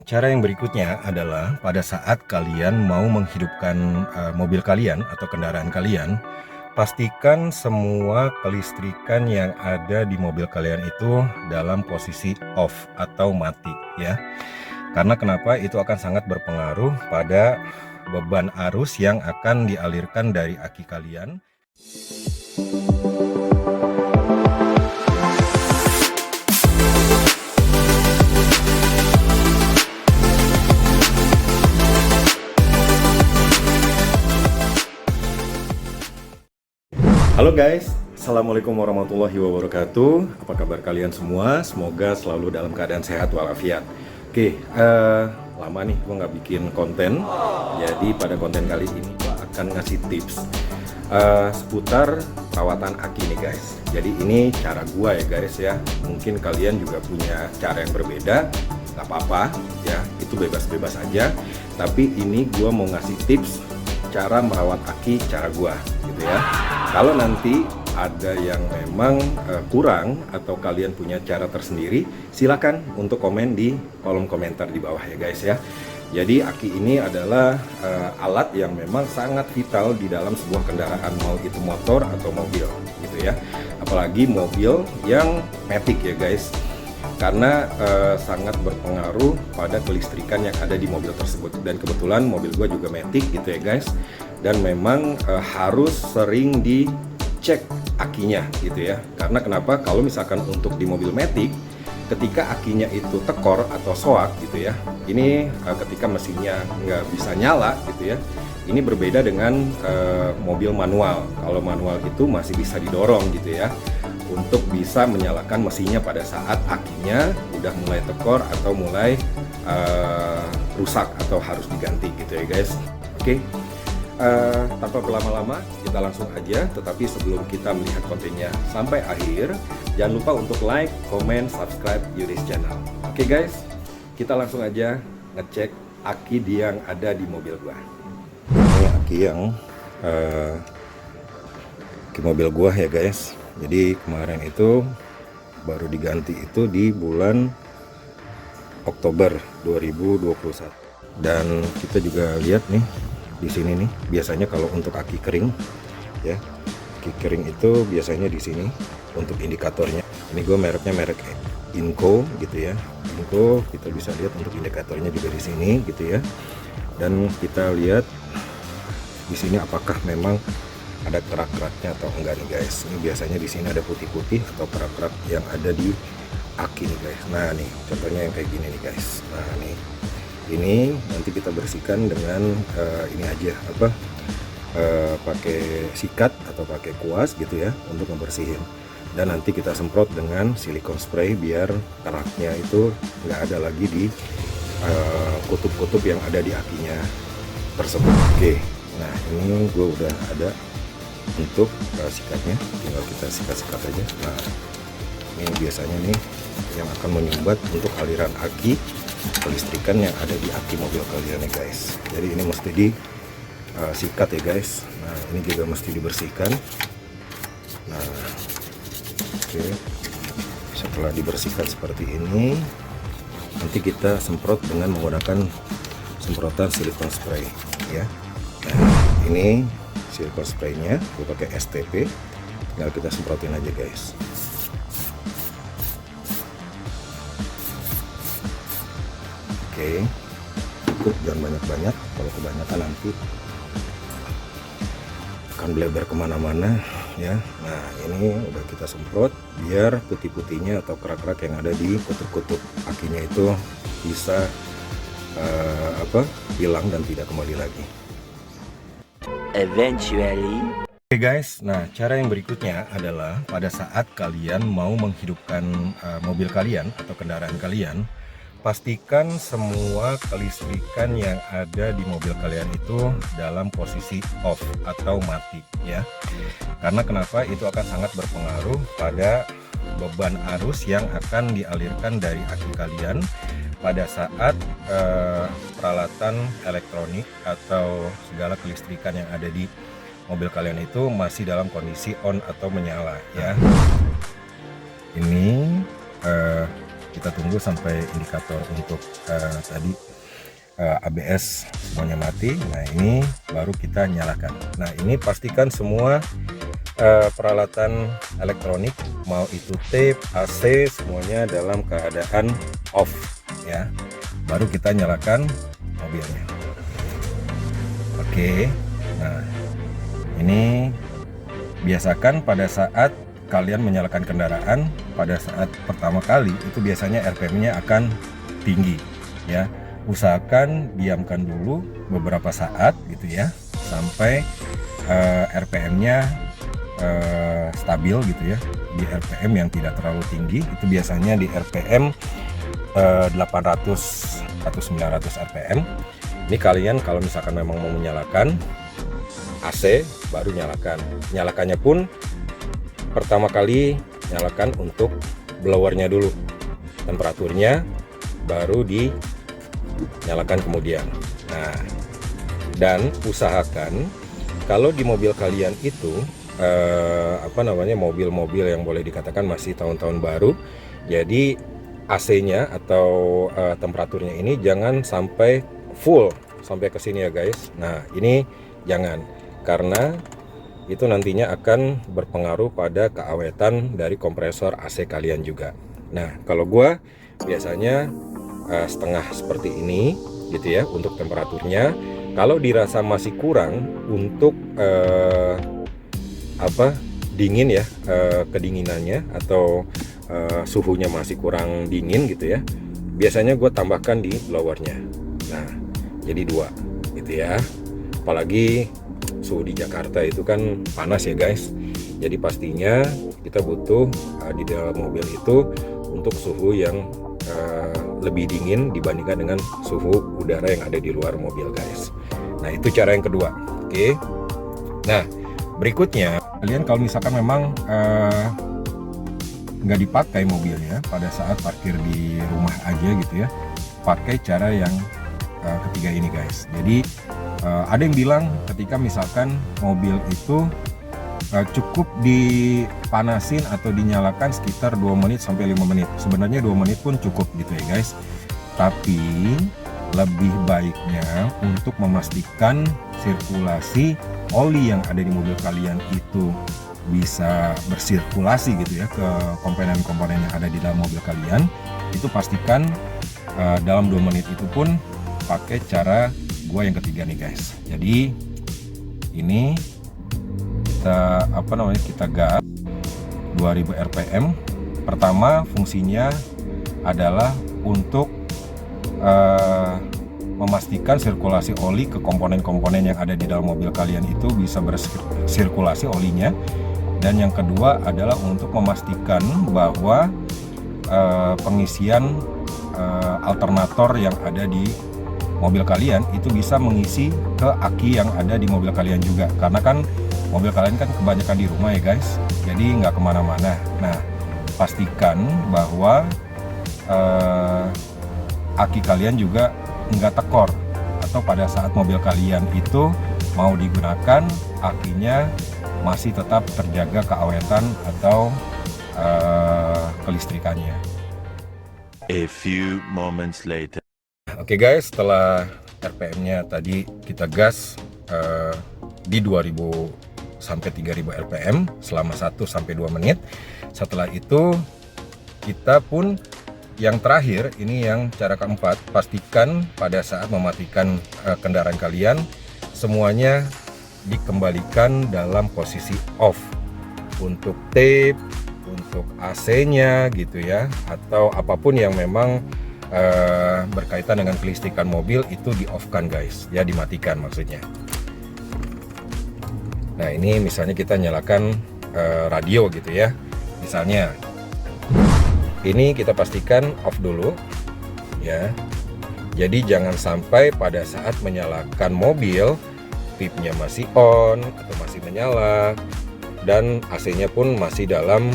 Cara yang berikutnya adalah pada saat kalian mau menghidupkan mobil kalian atau kendaraan kalian, pastikan semua kelistrikan yang ada di mobil kalian itu dalam posisi off atau mati ya. Karena kenapa? Itu akan sangat berpengaruh pada beban arus yang akan dialirkan dari aki kalian. Halo guys, Assalamualaikum warahmatullahi wabarakatuh. Apa kabar kalian semua? Semoga selalu dalam keadaan sehat walafiat. Oke, lama nih gue nggak bikin konten. Jadi pada konten kali ini gue akan ngasih tips seputar perawatan aki nih guys. Jadi ini cara gue ya guys ya. Mungkin kalian juga punya cara yang berbeda, nggak apa-apa ya. Itu bebas-bebas aja. Tapi ini gue mau ngasih tips cara merawat aki cara gua gitu ya. Kalau nanti ada yang memang kurang atau kalian punya cara tersendiri, silakan untuk komen di kolom komentar di bawah ya guys ya. Jadi aki ini adalah alat yang memang sangat vital di dalam sebuah kendaraan, mau itu motor atau mobil gitu ya. Apalagi mobil yang matic ya guys, karena sangat berpengaruh pada kelistrikan yang ada di mobil tersebut. Dan kebetulan mobil gue juga matic gitu ya guys, dan memang harus sering dicek akinya gitu ya. Karena kenapa? Kalau misalkan untuk di mobil matic, ketika akinya itu tekor atau soak gitu ya, ini ketika mesinnya nggak bisa nyala gitu ya, ini berbeda dengan mobil manual. Kalau manual itu masih bisa didorong gitu ya, untuk bisa menyalakan mesinnya pada saat akinya udah mulai tekor atau mulai rusak atau harus diganti gitu ya guys. Oke, tanpa berlama-lama kita langsung aja. Tetapi sebelum kita melihat kontennya sampai akhir, jangan lupa untuk like, comment, subscribe Yuris channel. Oke guys, kita langsung aja ngecek aki yang ada di mobil gua. Ini aki yang di mobil gua ya guys. Jadi kemarin itu baru diganti itu di bulan Oktober 2021. Dan kita juga lihat nih di sini nih, biasanya kalau untuk aki kering ya, aki kering itu biasanya di sini untuk indikatornya. Ini gue mereknya merek Inco gitu ya. Inco, kita bisa lihat untuk indikatornya juga di sini gitu ya. Dan kita lihat di sini apakah memang ada kerak-keraknya atau enggak nih guys. Ini biasanya di sini ada putih-putih atau kerak-kerak yang ada di aki nih guys. Nah nih contohnya yang kayak gini nih guys. Nah nih ini nanti kita bersihkan dengan ini aja apa, pakai sikat atau pakai kuas gitu ya untuk membersihin. Dan nanti kita semprot dengan silikon spray biar keraknya itu nggak ada lagi di kutub-kutub yang ada di akinya tersebut. Oke, nah ini gue udah ada untuk sikatnya, tinggal kita sikat-sikat aja. Nah ini biasanya nih yang akan menyumbat untuk aliran aki kelistrikan yang ada di aki mobil kalian ya guys. Jadi ini mesti disikat ya guys. Nah ini juga mesti dibersihkan. Nah oke, setelah dibersihkan seperti ini, nanti kita semprot dengan menggunakan semprotan silikon spray ya. Nah ini silikon spraynya, gue pakai STP, tinggal kita semprotin aja guys. Oke, cukup, jangan banyak-banyak. Kalau kebanyakan nanti akan bleber kemana-mana ya. Nah ini udah kita semprot biar putih-putihnya atau kerak-kerak yang ada di kutub-kutub akinya itu bisa hilang dan tidak kembali lagi. Eventually. Oke guys, nah cara yang berikutnya adalah pada saat kalian mau menghidupkan mobil kalian atau kendaraan kalian, pastikan semua kelistrikan yang ada di mobil kalian itu dalam posisi off atau mati ya. Karena kenapa? Itu akan sangat berpengaruh pada beban arus yang akan dialirkan dari aki kalian pada saat peralatan elektronik atau segala kelistrikan yang ada di mobil kalian itu masih dalam kondisi on atau menyala ya. Ini kita tunggu sampai indikator untuk tadi ABS semuanya mati. Nah ini baru kita nyalakan. Nah ini pastikan semua peralatan elektronik, mau itu tape, AC, semuanya dalam keadaan off ya, baru kita nyalakan mobilnya. Oke, nah ini biasakan pada saat kalian menyalakan kendaraan, pada saat pertama kali itu biasanya RPM-nya akan tinggi ya. Usahakan diamkan dulu beberapa saat gitu ya, sampai RPM-nya stabil gitu ya, di RPM yang tidak terlalu tinggi. Itu biasanya di RPM 800 atau 900 RPM. Ini kalian kalau misalkan memang mau menyalakan AC baru nyalakan. Nyalakannya pun pertama kali nyalakan untuk blowernya dulu, temperaturnya baru dinyalakan kemudian. Nah, dan usahakan kalau di mobil kalian itu mobil-mobil yang boleh dikatakan masih tahun-tahun baru, jadi AC-nya atau temperaturnya ini jangan sampai full sampai ke sini ya guys. Nah ini jangan, karena itu nantinya akan berpengaruh pada keawetan dari kompresor AC kalian juga. Nah kalau gua biasanya setengah seperti ini gitu ya untuk temperaturnya. Kalau dirasa masih kurang untuk dingin ya, kedinginannya atau suhunya masih kurang dingin gitu ya, biasanya gue tambahkan di blowernya. Nah jadi 2 gitu ya, apalagi suhu di Jakarta itu kan panas ya guys. Jadi pastinya kita butuh di dalam mobil itu untuk suhu yang lebih dingin dibandingkan dengan suhu udara yang ada di luar mobil guys. Nah itu cara yang kedua. Oke. Nah berikutnya, kalian kalau misalkan memang nggak dipakai mobilnya pada saat parkir di rumah aja gitu ya, pakai cara yang ketiga ini guys. Jadi ada yang bilang ketika misalkan mobil itu cukup dipanasin atau dinyalakan sekitar 2 menit sampai 5 menit. Sebenarnya 2 menit pun cukup gitu ya guys. Tapi lebih baiknya untuk memastikan sirkulasi oli yang ada di mobil kalian itu bisa bersirkulasi gitu ya ke komponen-komponen yang ada di dalam mobil kalian, itu pastikan dalam 2 menit itu pun pakai cara gua yang ketiga nih guys. Jadi ini kita gas 2000 rpm. Pertama fungsinya adalah untuk memastikan sirkulasi oli ke komponen-komponen yang ada di dalam mobil kalian itu bisa bersirkulasi olinya. Dan yang kedua adalah untuk memastikan bahwa pengisian alternator yang ada di mobil kalian itu bisa mengisi ke aki yang ada di mobil kalian juga. Karena kan mobil kalian kan kebanyakan di rumah ya guys, jadi nggak kemana-mana. Nah pastikan bahwa aki kalian juga nggak tekor, atau pada saat mobil kalian itu mau digunakan akinya masih tetap terjaga keawetan atau kelistrikannya. A few moments later. Oke guys, setelah RPM-nya tadi kita gas di 2000 sampai 3000 rpm selama 1 sampai 2 menit. Setelah itu kita pun yang terakhir, ini yang cara keempat, pastikan pada saat mematikan kendaraan kalian semuanya dikembalikan dalam posisi off. Untuk tape, untuk AC-nya gitu ya, atau apapun yang memang berkaitan dengan kelistrikan mobil itu di off-kan guys, ya dimatikan maksudnya. Nah ini misalnya kita nyalakan radio gitu ya, misalnya ini kita pastikan off dulu ya. Jadi jangan sampai pada saat menyalakan mobil pipnya masih on atau masih menyala, dan AC-nya pun masih dalam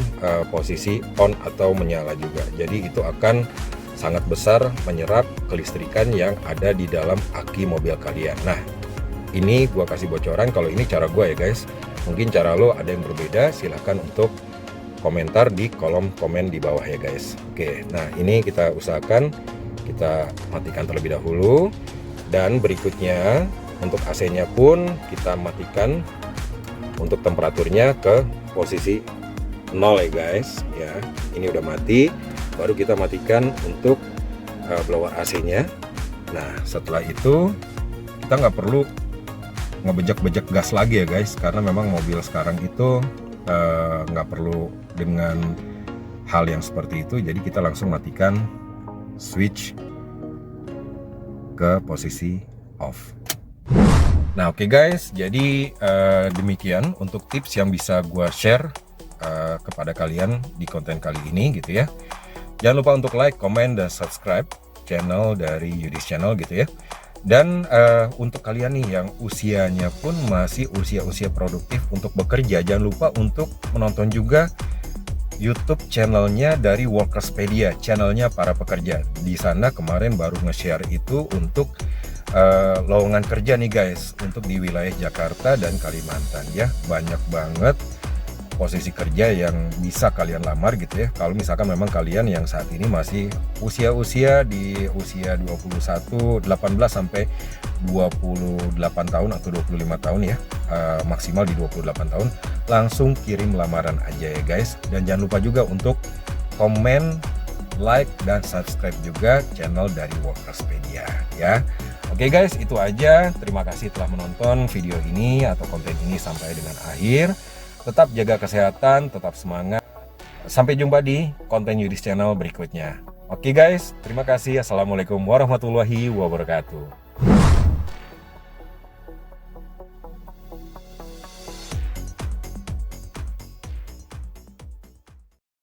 posisi on atau menyala juga. Jadi itu akan sangat besar menyerap kelistrikan yang ada di dalam aki mobil kalian. Nah ini gua kasih bocoran, kalau ini cara gua ya guys. Mungkin cara lo ada yang berbeda, silahkan untuk komentar di kolom komen di bawah ya guys. Oke, nah ini kita usahakan kita matikan terlebih dahulu, dan berikutnya untuk AC-nya pun kita matikan untuk temperaturnya ke posisi 0 ya guys ya. Ini udah mati, baru kita matikan untuk blower AC-nya. Nah setelah itu kita nggak perlu ngebejek-bejek gas lagi ya guys, karena memang mobil sekarang itu nggak perlu dengan hal yang seperti itu. Jadi kita langsung matikan switch ke posisi off. Nah oke guys, jadi demikian untuk tips yang bisa gua share kepada kalian di konten kali ini gitu ya. Jangan lupa untuk like, comment, dan subscribe channel dari Yudis Channel gitu ya. Dan untuk kalian nih yang usianya pun masih usia-usia produktif untuk bekerja, jangan lupa untuk menonton juga YouTube channelnya dari Workerspedia, channelnya para pekerja. Di sana kemarin baru nge-share itu untuk lowongan kerja nih guys, untuk di wilayah Jakarta dan Kalimantan ya. Banyak banget posisi kerja yang bisa kalian lamar gitu ya. Kalau misalkan memang kalian yang saat ini masih usia-usia di usia 18 sampai 28 tahun atau 25 tahun ya, maksimal di 28 tahun, langsung kirim lamaran aja ya guys. Dan jangan lupa juga untuk komen, like, dan subscribe juga channel dari Workerspedia ya. Oke guys, itu aja. Terima kasih telah menonton video ini atau konten ini sampai dengan akhir. Tetap jaga kesehatan, tetap semangat. Sampai jumpa di konten Yudis Channel berikutnya. Oke guys, terima kasih. Assalamualaikum warahmatullahi wabarakatuh.